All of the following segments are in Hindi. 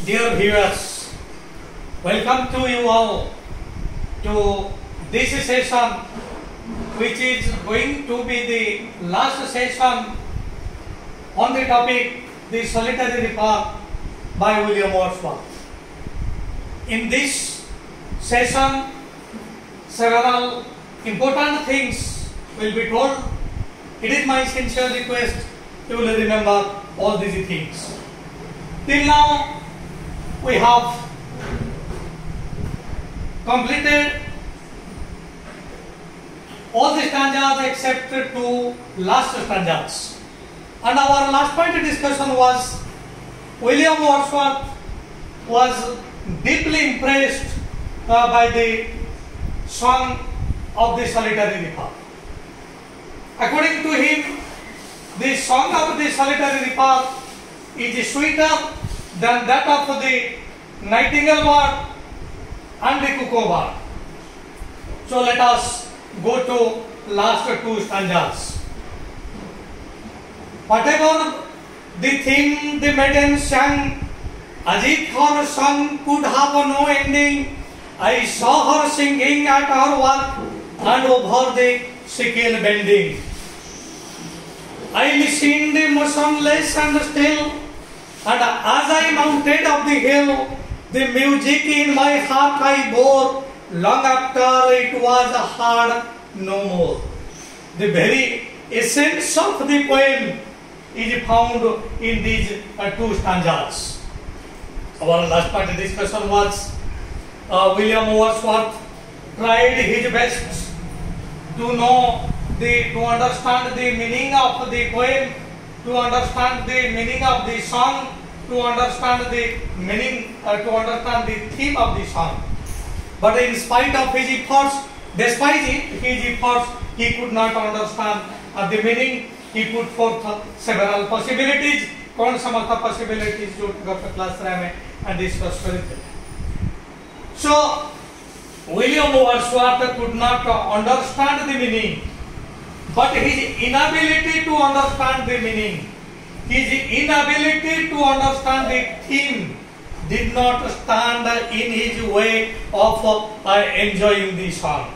Dear viewers, welcome to you all to this session, which is going to be the last session on the topic The Solitary Repast by William Wordsworth. In this session, several important things will be told. It is my sincere request you will remember all these things. Till now, we have completed all the stanzas except two last stanzas. And our last point of discussion was William Wordsworth was deeply impressed by the song of the Solitary Repast. According to him, the song of the Solitary Repast is sweeter than that of the nightingale bird and the cuckoo bird. So let us go to last two stanzas. Whatever the theme the maiden sang, as if her song could have no ending, I saw her singing at her work and over the sickle bending. I listened motionless and still, and as I mounted up the hill, the music in my heart I bore, long after it was heard no more. The very essence of the poem is found in these two stanzas. Our last part of discussion was William Wordsworth tried his best to understand the meaning of the poem, to understand the meaning of the song, to understand the meaning, to understand the theme of the song. But in spite of his efforts, despite his efforts, he could not understand the meaning. He put forth several possibilities. कौन समझता possibilities जो गत क्लास में discuss करते हैं. So William Wordsworth could not understand the meaning, but his inability to understand the meaning, his inability to understand the theme did not stand in his way of enjoying the song.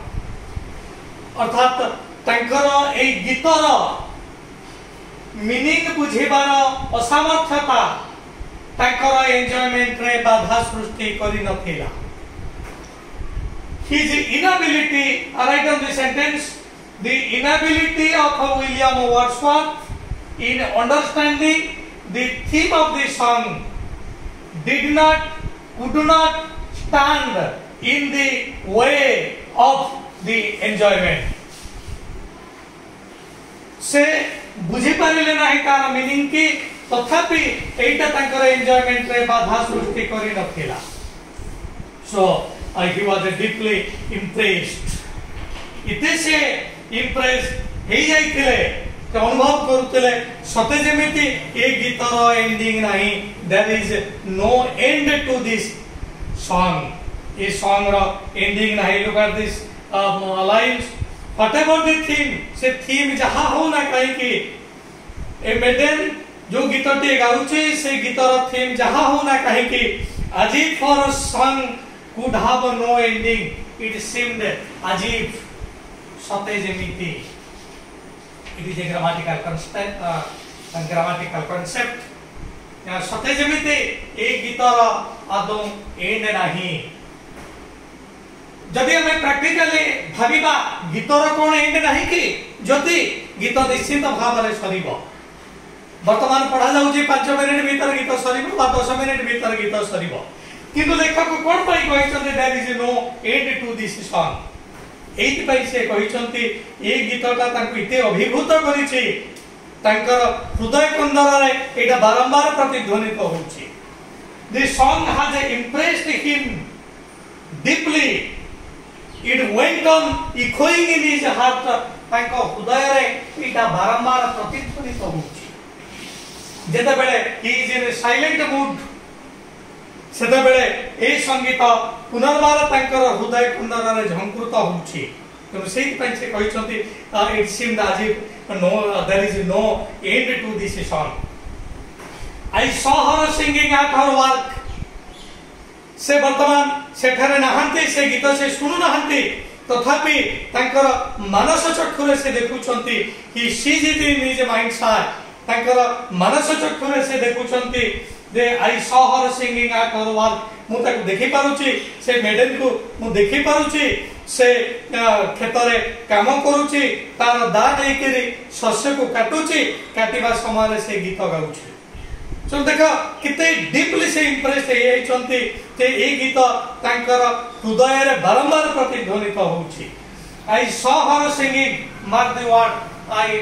अर्थात तांकर ए गीतर मीनिंग बुझिबार असामर्थ्यता तांकर एंजॉयमेंट रे बाधा सृष्टि करि नथिला. His inability, write on the sentence, the inability of William Wordsworth in understanding the theme of the song could not stand in the way of the enjoyment. से बुझी पारिले नाही तार मीनिंग की तथापि एटा तांकर एंजॉयमेंट रे बाधा सृष्टि करि नथिला. So he was deeply impressed. इते से impressed हे जाइथिले कि अनुभव करूतिले सते जेमिति ए गीतर एंडिंग नाही. There is no end to this song. ए song रो एंडिंग नाही. Look at this lines. Whatever the theme, से theme जहा हो ना कहीं की ए मेडन जो गीतटे गाउचे से गीतर थीम जहा हो ना कहीं की as if for song could have no ending. It seemed as if सते जेमिति. It is a grammatical concept. सते जेमिति ए गीतर आदौ एंड नाही. जदि हमें प्रैक्टिकली भाबिबा गीतर कोन एंड नाही कि जदि गीत निश्चित भाव रे सरीबो. वर्तमान पढ़ा जाउची 5 मिनिट भीतर गीत सरीबो बा 10 मिनिट भीतर गीत सरीबो. किंतु लेखक कोन पई कहिसंते there is no end to this song. एति पई से कहिसंती ए गीतटा तांको इते अभिभूत करिछि तांकर हृदय कंदर रे एटा बारंबार प्रतिध्वनित होउछि. The song has impressed him deeply. It went on echoing in his heart. तांको हृदय रे एटा बारंबार प्रतिध्वनित होउछि. जेते बेले he is in a silent mood, सेते बेले ए संगीत पुनर्बार तांकर हृदय कुंदर रे झंकृत होउछि. तो सेहि पई से कहिसंती it seemed as if there is no end to this song. I saw her singing at her work से वर्तमान सेठारे नहांती से गीत से शुणु नहांती तथापि तांकर मानस चक्षुरे से देखुछंती कि she is in his mind side तांकर मानस चक्षुरे से देखुछंती जे I saw her singing at her work मु ताको देखि पारुची से मेडन को मु देखि पारुची से खेतरे काम करूची तार दा देई करी शस्य को काटुची काटिबा समय से गीत गाउची सो देखो किते डीपली से इंप्रेस हे चंती ते ए गीत तांकर हृदय रे बारंबार प्रतिध्वनित होउची आई saw her singing mark the word I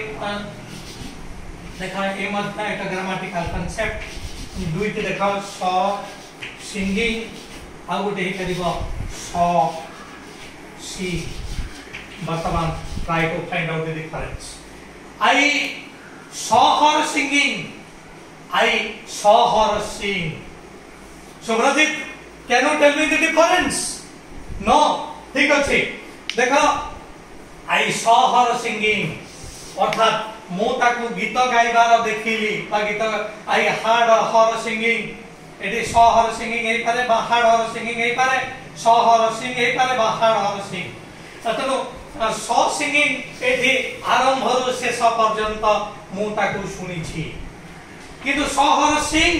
देखा ए मत ना एक ग्रामेटिकल कांसेप्ट दुईटी देखा सॉ सिंगिंग आ गोटे हे करिबो सॉ सी वर्तमान try to find out the difference I saw her singing I saw her sing. So Rajit, can you tell me the difference? No. ठीक अच्छे. देखो, I saw her singing. अर्थात मु ताकू गीत गाइबार देखिली. ता गीत I heard her singing. Eighty saw her singing ei पारे बा heard her singing ei पारे. Saw her sing ei पारे बा heard her sing. अतनो saw singing एटी आरंभରୁ शेष पर्यंत मु ताकू सुनिछि. किंतु सहर सिंह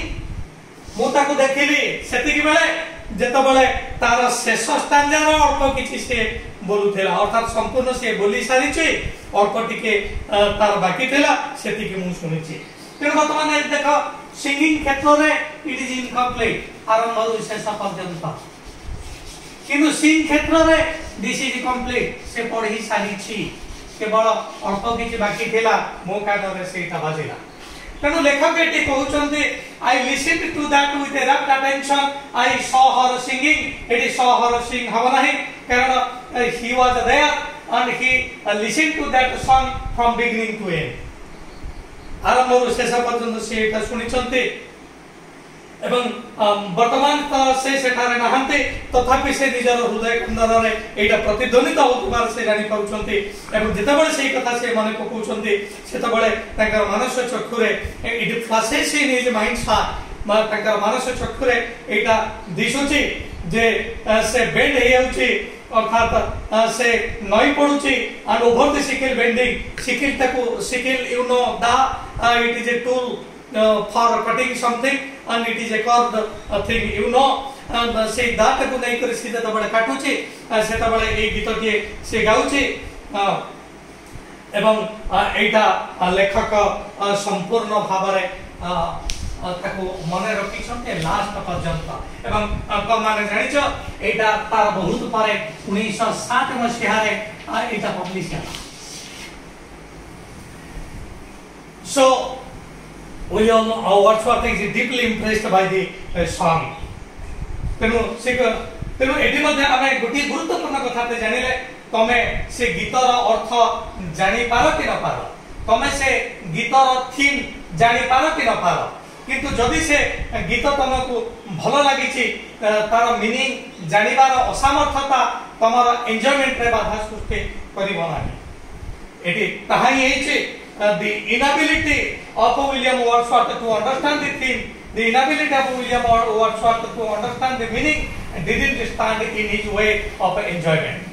मु ताको देखिली सेतिकी बेले जेतो बेले तार शेष स्टांजार अल्प किछि से बोलुथेला अर्थात संपूर्ण से बोली सारिछि अल्प टिके तार बाकी थिला सेतिकी मु सुनिछि तेन वर्तमान देखो सिंगिंग क्षेत्र रे इट इज इनकम्प्लीट आरंभ शेष पर्यंत किंतु सिंग क्षेत्र रे दिस इज कंप्लीट से पढि सारिछि केवल अल्प किछि बाकी थिला मो कानरे सेटा बाजिला तेणु लेखक एटी कहउचंदी I listened to that with rapt attention I saw her singing एटी सॉ हर सिंग हवा नहीं कारण he was there and he listened to that song from beginning to end आरंभ शेष पर्यंत से एटा सुनिचंती एवं वर्तमान से सेठारे नहांते तथापि से निजर हृदय कंदर रे एटा प्रतिध्वनित होतबार से जानि पाउछंती एवं जेतेबेले से कथा से माने पकोउछंती सेतेबेले तांकर मानस चक्षुरे it flashes in his mind सा मा तांकर मानस चक्षुरे एटा दिसुची जे से बेंड हे जाउची अर्थात से नई पडुची and over the sickle bending sickle ताको sickle you know the it is a tool for cutting something and it is a curved thing you know and say that को नहीं कर सीधा तो बड़े काटुची से तो बड़े एक गीत के से गाउची एवं एटा लेखक संपूर्ण भावरे ताको मने रखी छते लास्ट पर्यंत एवं को माने जानिचो एटा तार बहुत पारे 1960 मसिहा रे एटा पब्लिश होला so William Wordsworth is deeply impressed by the song. तेनु एटी मध्ये आमे गोटी गुरुत्वपूर्ण कथा ते जानिले तमे से गीतर अर्थ जानि पारो कि न पारो तमे से गीतर थीम जानि पारो कि न पारो किंतु जदि से गीत तमको भलो लागिछि तार मीनिंग जानिबार असामर्थता तमर एन्जॉयमेंट रे बाधा सृष्टि करिवो नाही eighty ताहाई हेछि the inability of William Wordsworth to understand the theme, the inability of William Wordsworth to understand the meaning, didn't stand in his way of enjoyment.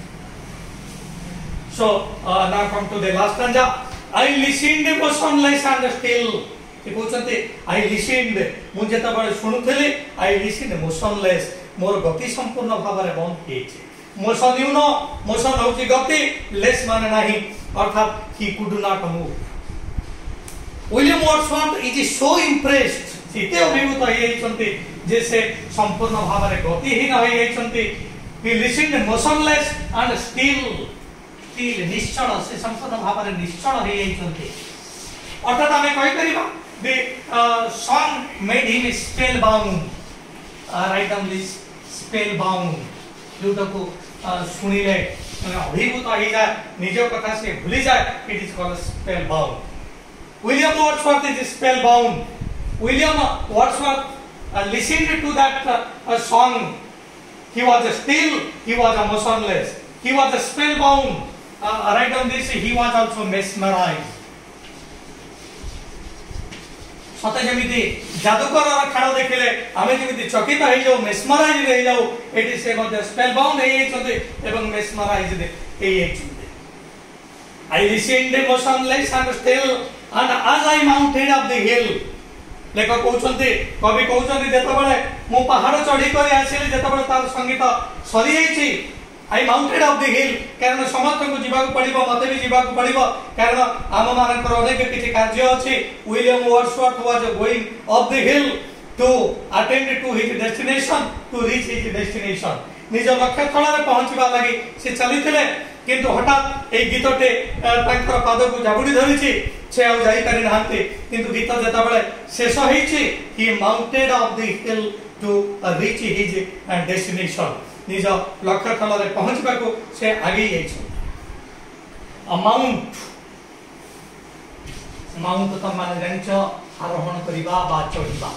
So now come to the last stanza. I listened motionless and still. He कहते I listened. मुझे तब बड़े सुनुथले. I listened motionless. मोर गति संपूर्ण भावरे बंद किए. Motion you know, motion होची गति, less माने नहीं. अर्थात he could not move. William Wordsworth is so impressed सीते अभिभूत हे चंती जैसे संपूर्ण भावरे गतिहीन हे चंती he listened motionless and still निश्चल से संपूर्ण भावरे निश्चल हे चंती अर्थात हमें कहि परिबा the song made him spellbound write down this spellbound जोटा को सुनिले अभिभूत हे जाय निज कथा से भूली जाय it is called spellbound. William Wordsworth is spellbound. William Wordsworth listened to that song. He was still, he was motionless. He was spellbound. Right on this, he was also mesmerized. सते जमिति जादूकर खेल देखिले आमे जमिति चकित हो जाऊ मेस्मराइज हो जाऊ एटी से मध्ये स्पेल बाउंड हे छते एवं मेस्मराइज हे छते I listened motionless and still and as I mounted up the hill लेखक कहउछन्ते कवि कहउछन्ते जेतबेले मो पहाड़ चढ़ी कर आसिले जेतबेले तार संगीत सरी जाईछि I mounted up the hill कारण समस्त को जीवा को पड़िबो मते भी जीवा को पड़िबो कारण आम मानकर अनेक किछि कार्य अछि William Wordsworth was going up the hill to attend to his destination to reach his destination निज लक्ष्य स्थल रे पहुंचबा लागि से चलिथिले किंतु हठात ए गीतटे तांकर पाद को जाबुडी धरिछि से आ जाई करि नाहंते किंतु गीत जता बेले शेष होईछि he mounted of the hill to reach his destination निज लक्ष्य स्थल रे पहुंचबा को से आगे जाईछि माउंट माउंट त माने जानिछ आरोहण करिबा बा चढ़िबा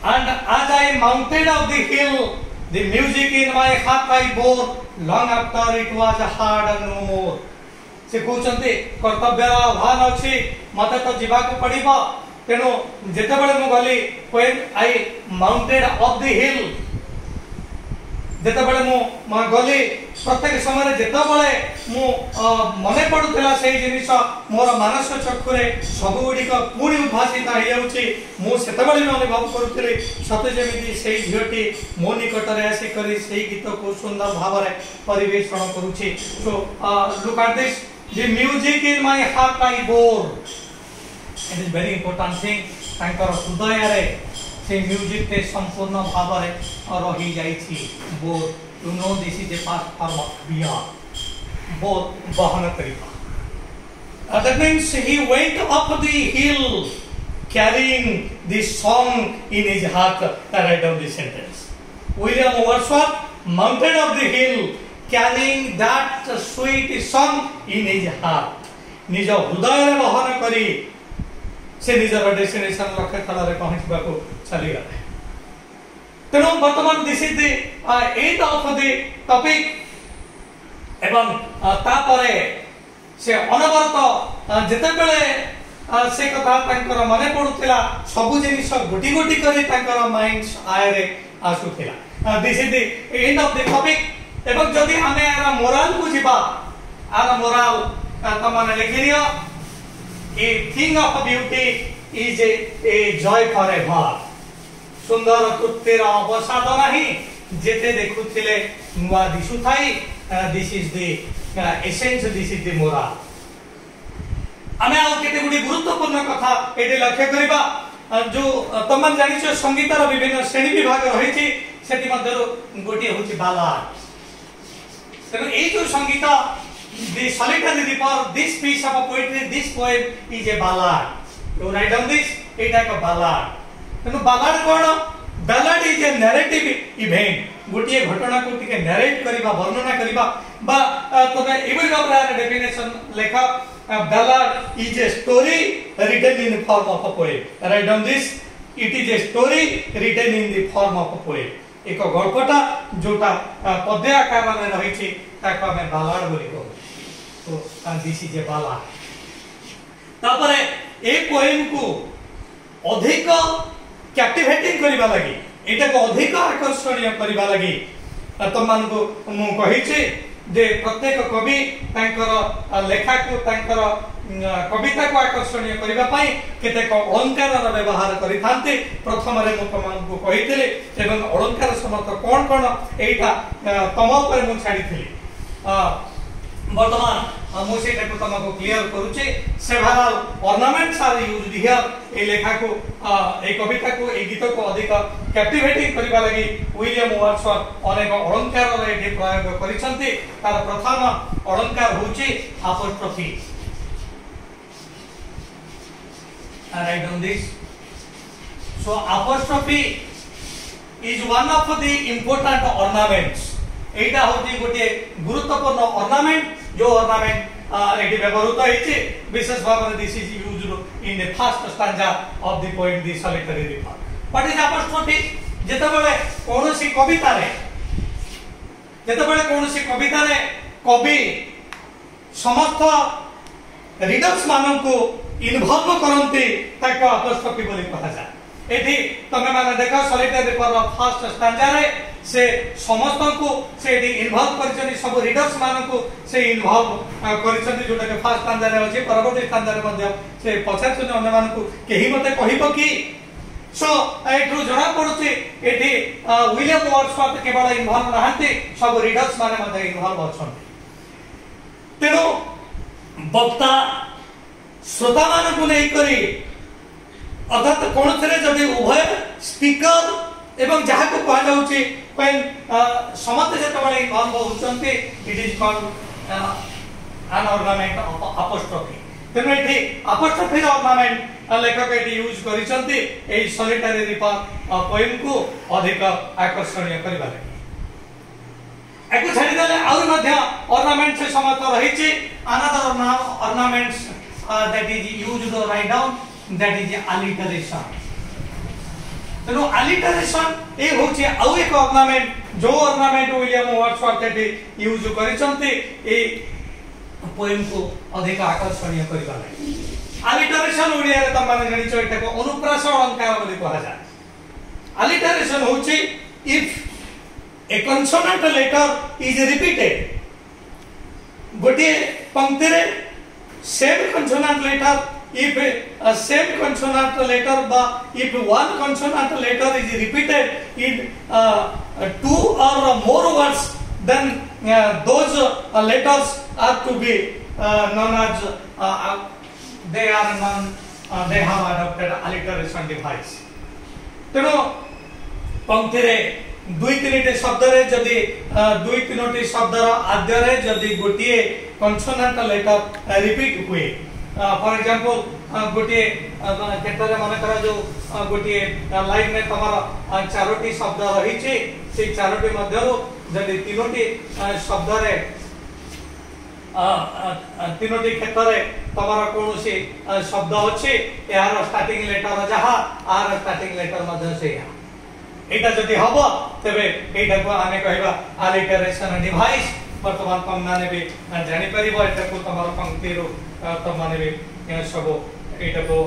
and as I mounted up the hill the music in my heart I bore long after it was hard and no more से कहउछन्ते कर्तव्य आह्वान अछि मते तो जीवा को पड़िबो तेनो जेते बेले मु गली when I mounted up the hill जेते बेले मु गली प्रत्येक समय जेते बेले मु मने पडुतला सेही जिनिस मोर मानस चक्षुरे सब गुडी को पूरी उद्भासित हो जाउछि मु सेते बेले अनुभव करूतली सते जेमिति सेही झियोटी मो निकट रे आसी करी सेही गीत को सुंदर भाव रे परिवेषण करूछि so look at this the music in my heart I bore it is very important thing तांकर हृदय रे से म्यूजिक ते संपूर्ण भाव रे रही जाईछि bore you know this is a past form of क्रिया बोर बहन करिबा that means he went up the hill carrying this song in his heart. Write down this sentence. William Wordsworth mounted up the hill carrying that sweet song in his heart. निज हृदय रे बहन करी से निजर डेस्टिनेशन लक्ष्य स्थल रे पहुंचबा को चली गले तेनो वर्तमान this is the end of the topic एवं तापरे से अनवरत जेते बेले से कथा तांकर मने पडुथिला सब जिनिस गोटी गोटी करी तांकर माइंड्स आय रे आसुथिला this is the end of the topic एवं जदि हमें आरा मोरल को जीवा आरा मोरल तमने लिखियो a thing of beauty is a joy forever सुंदर तृप्तिर अवसाद नाही जेते देखुथिले नुवा दिसु थाई this is the essence this is the moral आमे आ केते गुडी गुरुत्वपूर्ण कथा एटे लक्ष्य करिबा जो तमन जानिछो संगीतर विभिन्न श्रेणी विभाग रहिछि सेति मध्यरु गोटी होछि बालाड तनो ए जो संगीत the solitary reaper this piece of poetry this poem is a ballad you write down this it is a ballad तनो ballad cone ballad is a narrative event गोटी घटना को टिके नरेट करिबा वर्णना करिबा बा तबे एबल गबरार डेफिनेशन लेखा ballad is a story written in the form of a poem write down this it is a story written in the form of a poem एक गल्पटा जोटा पद्य आकार में रहिछि ताको हमें ballad बोली कहू तो दिस इज ए ballad तापरे ए पोएम को अधिक कैप्टिवेटिंग करिबा लागि एटा को अधिक आकर्षणीय करिबा लागि तमन को मु कहिछि जे प्रत्येक कवि तांकर लेखा को तांकर कविता को आकर्षणीय करिबा पई केतेक अलंकार र व्यवहार करिथांते प्रथम रे मु तमन को कहितले एवं अलंकार समत कोन कोन एटा तम पर मु छाडिथिली वर्तमान मु सेटा को तमको क्लियर करूचे several ornaments are used here ए लेखा को ए कविता को ए गीत को अधिक कैप्टिवेटिंग करिबा लागि विलियम वर्ड्सवर्थ अनेक अलंकार रे एटे प्रयोग करिसंती तार प्रथम अलंकार होची apostrophe write down this so apostrophe is one of the important ornaments एटा होची गोटे गुरुत्वपूर्ण ऑर्नामेंट जो ऑर्नामेंट एटी व्यवहृत होइछि विशेष भाव में this is used in the first stanza of the poem the solitary reaper what is apostrophe जेतबेले कोनोसी कविता रे कवि समस्त रीडर्स मानन को इन्वॉल्व करंती ताको अपोस्ट्रोफी बोली कहा जाय। एठी तमे माने देखा सॉलिटरी रिपर फर्स्ट स्टैंजा रे से समस्त को से इन्वॉल्व करछनी सब रीडर्स मानन को से इन्वॉल्व करछनी जोटा के फर्स्ट स्टैंजा रे अछि परवर्ती स्टैंजा रे मध्ये से पछाछनी अन्य मान को केही मते कहिबो कि सो एठु जणा पडुछि एठी विलियम वर्ड्सवर्थ केवल इन्वॉल्व नहांती सब रीडर्स माने मध्ये इन्वॉल्व अछंती। तेनो वक्ता श्रोता मान को नै करी अर्थात कोन थरे जदि उभय स्पीकर एवं जहा को कहा जाउछि when समस्त जेतबळे इन्वॉल्व होचंती it is called an ornament of apostrophe। तेनो एठी apostrophe ornament लेखक एठी यूज करिसंती एई सॉलिटरी रिपर पोएम को अधिक आकर्षणीय करिबा लागि। एको छाडी देले आउर मध्य ornament से समाप्त रहिछि another ornaments that is used to write down, that is alliteration। तेनो alliteration ए होछि आउ एक ornament जो ornament विलियम वर्ड्सवर्थ एठी यूज करिसंती ए पोएम को अधिक आकर्षणीय करिबा लागि। alliteration ओडिया रे त माने जणि छ एटा को अनुप्रास अलंकार बोली कहा जाय। alliteration होछि if a consonant letter is repeated, गोटे पंक्ति रे same consonant letter, if a same consonant letter if one consonant letter is repeated in two or more words, then those letters are to be known as they have adopted alliteration device। तेनो पंक्ति रे दुई तीनटी शब्द रे जदि दुई तीनटी शब्द रो आद्य रे जदि गोटिए कॉन्सोनेंट लेटर रिपीट हुए, फॉर एग्जांपल गोटिए क्षेत्र रे माने करा जो गोटिए लाइन में तमरा चारोटी शब्द रहिछि से चारोटी मध्यरो जदि तीनटी शब्द रे तीनटी क्षेत्र रे तमरा कोनोसी शब्द अछि यार स्टार्टिंग लेटर जहा आर स्टार्टिंग लेटर मध्ये से एटा जदि हबो तबे एटा को आमे कहबा alliteration डिवाइस। वर्तमान तम माने भी जानि परिबो एटा को तमर पंक्ति रो तम माने भी सब एटा को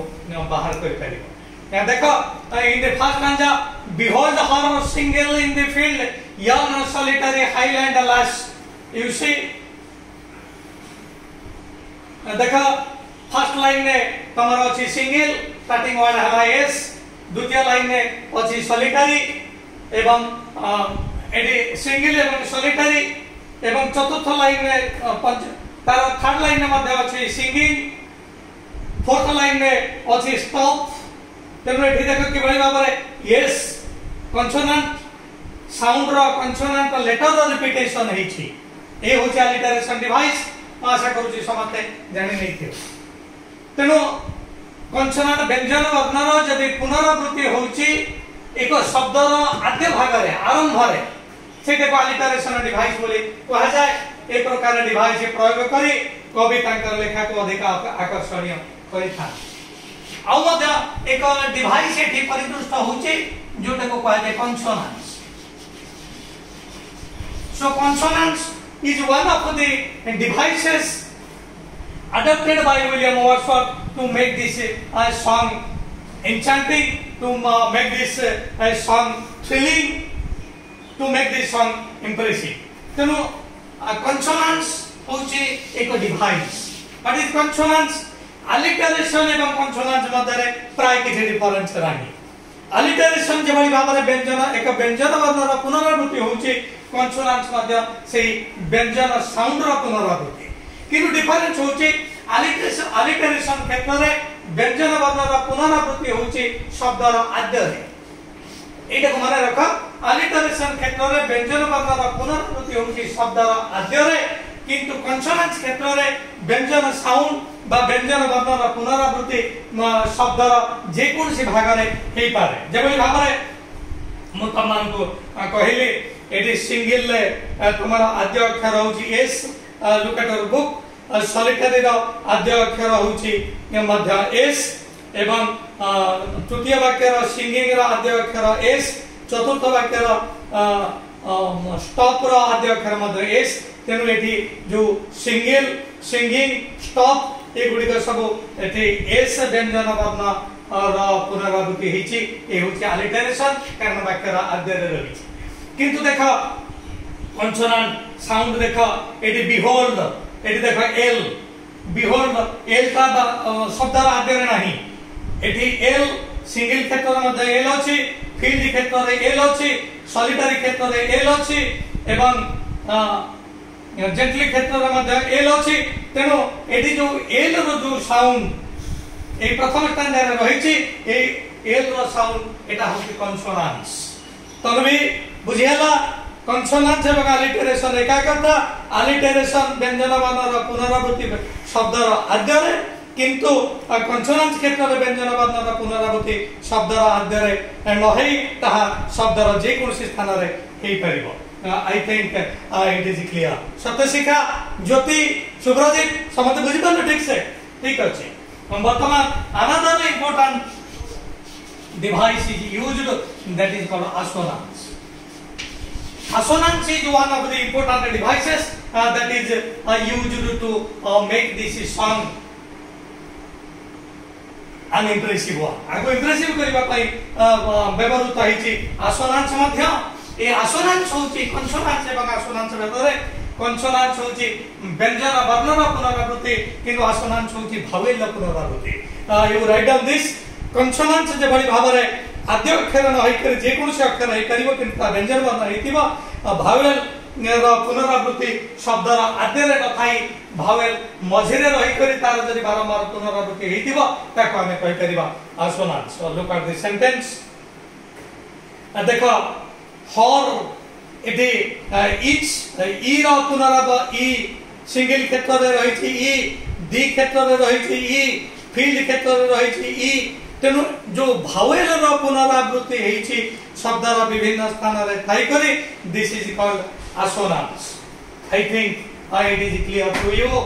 बाहर कर परिबो। या देखो इन the first stanza behold her single in the field, young solitary highland lass, you see। देखो फर्स्ट लाइन में तमर अछि सिंगल स्टार्टिंग वर्ड हला एस, द्वितीय लाइन में अछि सॉलिटरी एवं एडी सिंगल एवं सॉलिटरी एवं चतुर्थ लाइन में तार थर्ड लाइन में मध्ये अछि सिंगिंग, फोर्थ लाइन में अछि स्टॉप। तेनो एठी देखो कि बळी बाबरे यस कॉन्सोनेंट साउंड रो कॉन्सोनेंट लेटर रो रिपीटेशन हेछि ए होछि alliteration डिवाइस। आशा करूछि समते जानि नैथियो। तेनो कॉन्सोनेंट व्यंजन वर्ण रो जदि पुनरावृत्ति होछि एक शब्द रो आद्य भाग रे आरंभ रे सेटे को alliteration डिवाइस बोली कहा जाय। ए प्रकार डिवाइस प्रयोग करी कवि तांकर लेखा को अधिक आकर्षणीय करिथा। आ मध्य एक डिवाइस एठी परिदृष्ट होछि जोटा को कहा जाय consonants. So consonants is one of the devices adopted by William Wordsworth to make this song enchanting, to make this song thrilling, to make this song impressive। तेनु consonants होछि एक device. What is consonants? alliteration एवं consonants मध्यरे प्राय किछि डिफरेंस राही। alliteration जेभଳି भाबरे व्यंजन एक व्यंजन वर्णर पुनरावृत्ति होछि, consonants मध्य से व्यंजन साउंड रो पुनरावृत्ति। किंतु डिफरेंस होछि alliteration क्षेत्र रे व्यंजन वर्णर पुनरावृत्ति होछि शब्द रो आद्य रे। एटा को माने रख alliteration क्षेत्र रे व्यंजन वर्णर पुनरावृत्ति होछि शब्द रो आद्य रे, किंतु consonants क्षेत्र रे व्यंजन साउंड बा व्यंजन वर्णर पुनरावृत्ति शब्द रो जे कोनसी भाग रे हेई पारे। जेभଳି भाबरे मु तमान को कहिली एटी सिंगल ले तुम्हारा आद्य अक्षर होची S, look at your book. Solitary रो आद्य अक्षर होची मध्य एस एवं तृतीय वाक्य रो सिंगिंग रो आद्य अक्षर एस, चतुर्थ वाक्य रो स्टॉप रो आद्य अक्षर मध्य एस। तेनु एठी जो सिंगल, सिंगिंग, स्टॉप ए गुडी सब एठी एस व्यंजन वर्ण पुनरावृत्ति होती ये हूँ अलिटरेशन कारण वाक्यर आद्य रही किंतु देख कन्सोनांट साउंड देख ये बिहोल्ड ये देख एल बिहोल्ड एल का शब्द आद्य नहीं एठी एल सिंगल क्षेत्र में एल अच्छी फील्ड क्षेत्र में एल अच्छी सॉलिटरी क्षेत्र में एल अच्छी एवं जेंटली क्षेत्र में एल अच्छी तेणु ये जो एल रो साउंड ए प्रथम स्टैंडर्ड रही एल रो साउंड एटा होती कन्सोनांट्स तनवी बुझियाला कन्सोनांट्स एवं अलिटरेशन एका करता अलिटरेशन व्यंजन वर्ण पुनरावृत्ति शब्द आद्य किंतु कन्सोनांट्स क्षेत्र में व्यंजन वर्ण पुनरावृत्ति शब्द आद्य नहे ताहा शब्द जे कोनसी स्थान रे हेई परिबो I think it is clear Satyashikha Jyoti Subrajit समस्त बुझि पालो ठीक से ठीक अछि वर्तमान another important device is used that is called assonance. Assonance is one of the important devices that is used to make this song an impressive one. आगो impressive करिबा पई व्यवहृत होईची assonance मध्य ए assonance होची consonance एवं assonance व्यवहार कन्सोनांट्स होची व्यंजन वर्ण पुनरावृत्ति किंतु असोनांट्स होची भावेल पुनरावृत्ति यू राइट डाउन दिस कन्सोनांट्स जे भली भाव रे आद्य अक्षर न होई कर जे कोनसे अक्षर होई करिवो किंतु व्यंजन वर्ण हेतिबो भावेल पुनरावृत्ति शब्द रा आद्य रे नथाई भावेल मझिरे रही करी तार जदि बारंबार पुनरावृत्ति हेतिबो ताको हमें कहि परिबा असोनांट्स लुक एट द सेंटेंस देखो हर इति इच ई रो पुनरावृत्ति ई सिंगल क्षेत्र रे रही छी ई द्वि क्षेत्र रे रही छी ई फील्ड क्षेत्र रे रही छी ई तेनु जो भावेल रो पुनरावृत्ति हेई छी शब्द रो विभिन्न स्थान रे थाई करी this is called assonance. I think it is clear to you.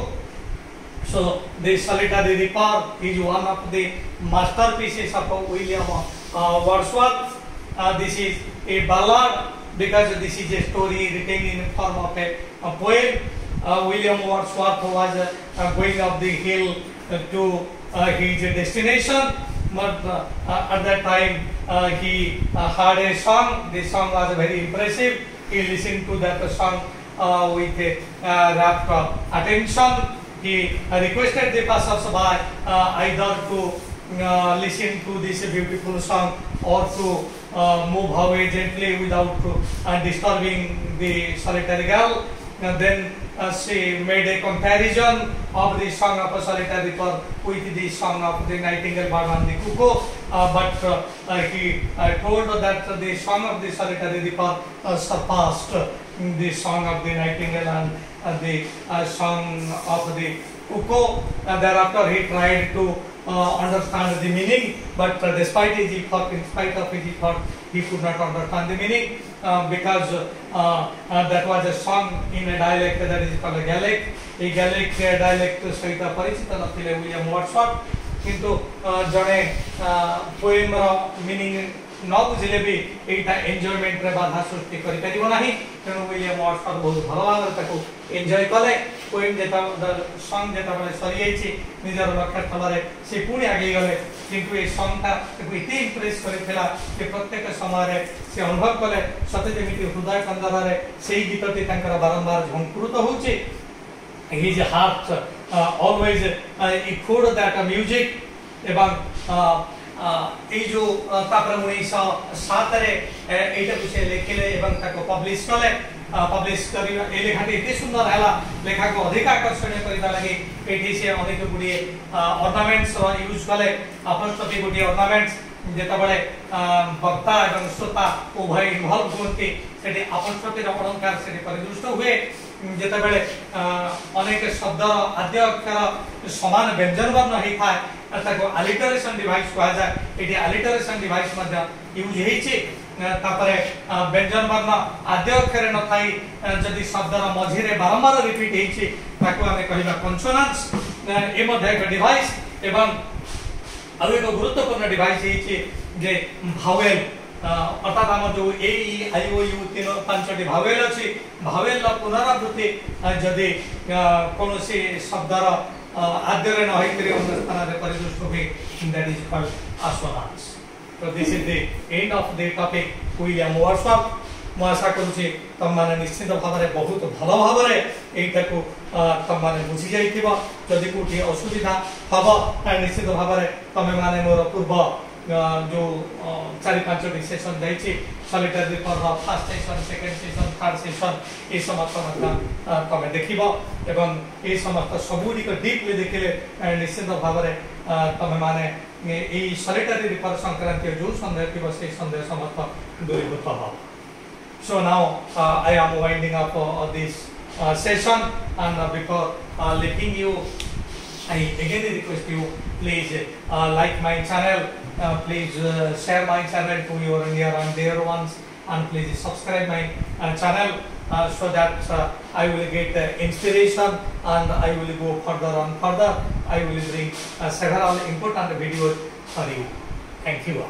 So this solitary reaper is one of the masterpieces of William Wordsworth. This is a ballad because this is a story written in form of a poem. William Wordsworth was going up the hill to his destination, but at that time he heard a song. The song was very impressive. He listened to that song with rapt attention. He requested the passers-by either to listen to this beautiful song or to move away gently without disturbing the solitary girl. Then she made a comparison of the song of a solitary bird with the song of the nightingale bird and the cuckoo. But he told that the song of the solitary bird surpassed the song of the nightingale and the song of the cuckoo. Thereafter he tried to understand the meaning, but despite his effort, in spite of his effort, he could not understand the meaning because that was a song in a dialect that is called a Gaelic. A Gaelic dialect सहित परिचित नथिले विलियम वर्ड्सवर्थ किंतु जने पोएम रो मीनिंग न बुझिले भी एटा एन्जॉयमेंट रे बाधा सृष्टि करि परिबो नाही तेनु विलियम वर्ड्सवर्थ बहुत भलो भाबरे ताको एन्जॉय कले पोएम जेता सॉन्ग जेता बले सरी आइछि निजर लक्ष्य स्थलरे से पुणी आगे गले किंतु ए सॉन्ग ता इते इंप्रेस करिथिला जे प्रत्येक समय रे से अनुभव कले सते जेमिति हृदय कंदरा रे सेही गीतटी तांकर बारंबार झंकृत होछि his heart always echoed that music एवं ए जो तापर 1907 रे एटा विषय लेखिले एवं ताको पब्लिश कले पब्लिश करी ए लेखाटी एते सुंदर हैला लेखा को अधिक आकर्षणीय करिता लागि एठी से अनेक गुडी ऑर्नामेंट्स रो यूज कले अपरस्थिति गुडी ऑर्नामेंट्स जेता बळे वक्ता एवं श्रोता उभय इन्वॉल्व होते सेठी अपरस्थिति रो अलंकार सेठी परिदृष्ट हुए जेता बेले अनेक शब्द आद्य अक्षर समान व्यंजन वर्ण हेई थाए ताको अलिटरेशन डिवाइस कहा जाय एटी अलिटरेशन डिवाइस मध्ये यूज हेइछि तापरे व्यंजन वर्ण आद्य अक्षर न थाई जदि शब्दर मझिरे बारंबार रिपीट हेइछि ताको हमें कहिबा कन्सोनांट्स ए मध्ये एक डिवाइस एवं अब एक गुरुत्वपूर्ण डिवाइस हेइछि जे भावेल अर्थात हम जो ए ई आई ओ यू तीन पांचटी भावेल अछि भावेल पुनरावृत्ति जदि कोनोसी शब्दर आद्य न होइकरी अन्य स्थान रे परिदृष्ट हुए that is called assonance. So this is the end of the topic William Wordsworth. ମୁଁ ଆଶା କରୁଛି ତମମାନେ ନିଶ୍ଚିତ ଭାବରେ ବହୁତ ଭଲ ଭାବରେ ଏଇଟାକୁ ତମମାନେ ବୁଝି ଯାଇଥିବ। ଯଦି କୋଉଠି ଅସୁବିଧା ହବ ତାହେଲେ ନିଶ୍ଚିତ ଭାବରେ ତମେମାନେ ମୋର ପୂର୍ବ ଯୋଉ 4-5ଟି ସେସନ ଯାଇଛି solitary for first session second session third session ଏ ସମସ୍ତ ମଧ୍ୟ ତମେ ଦେଖିବ ଏବଂ ଏ ସମସ୍ତ ସବୁଗୁଡ଼ିକ ଡିପଲି ଦେଖିଲେ ନିଶ୍ଚିତ ଭାବରେ ତମେମାନେ ଏଇ ସଲିଟାରୀ ରିଫର ସଂକ୍ରାନ୍ତୀୟ ଯୋଉ ସନ୍ଦେହ ଥିବ ସେଇ ସନ୍ଦେହ ସମସ୍ତ ଦୂରୀଭୂତ ହେବ। So now I am winding up this session, and before leaving you, I again request you, please like my channel, please share my channel to your near and dear ones, and please subscribe my channel so that I will get inspiration and I will go further and further. I will bring several important videos for you. Thank you.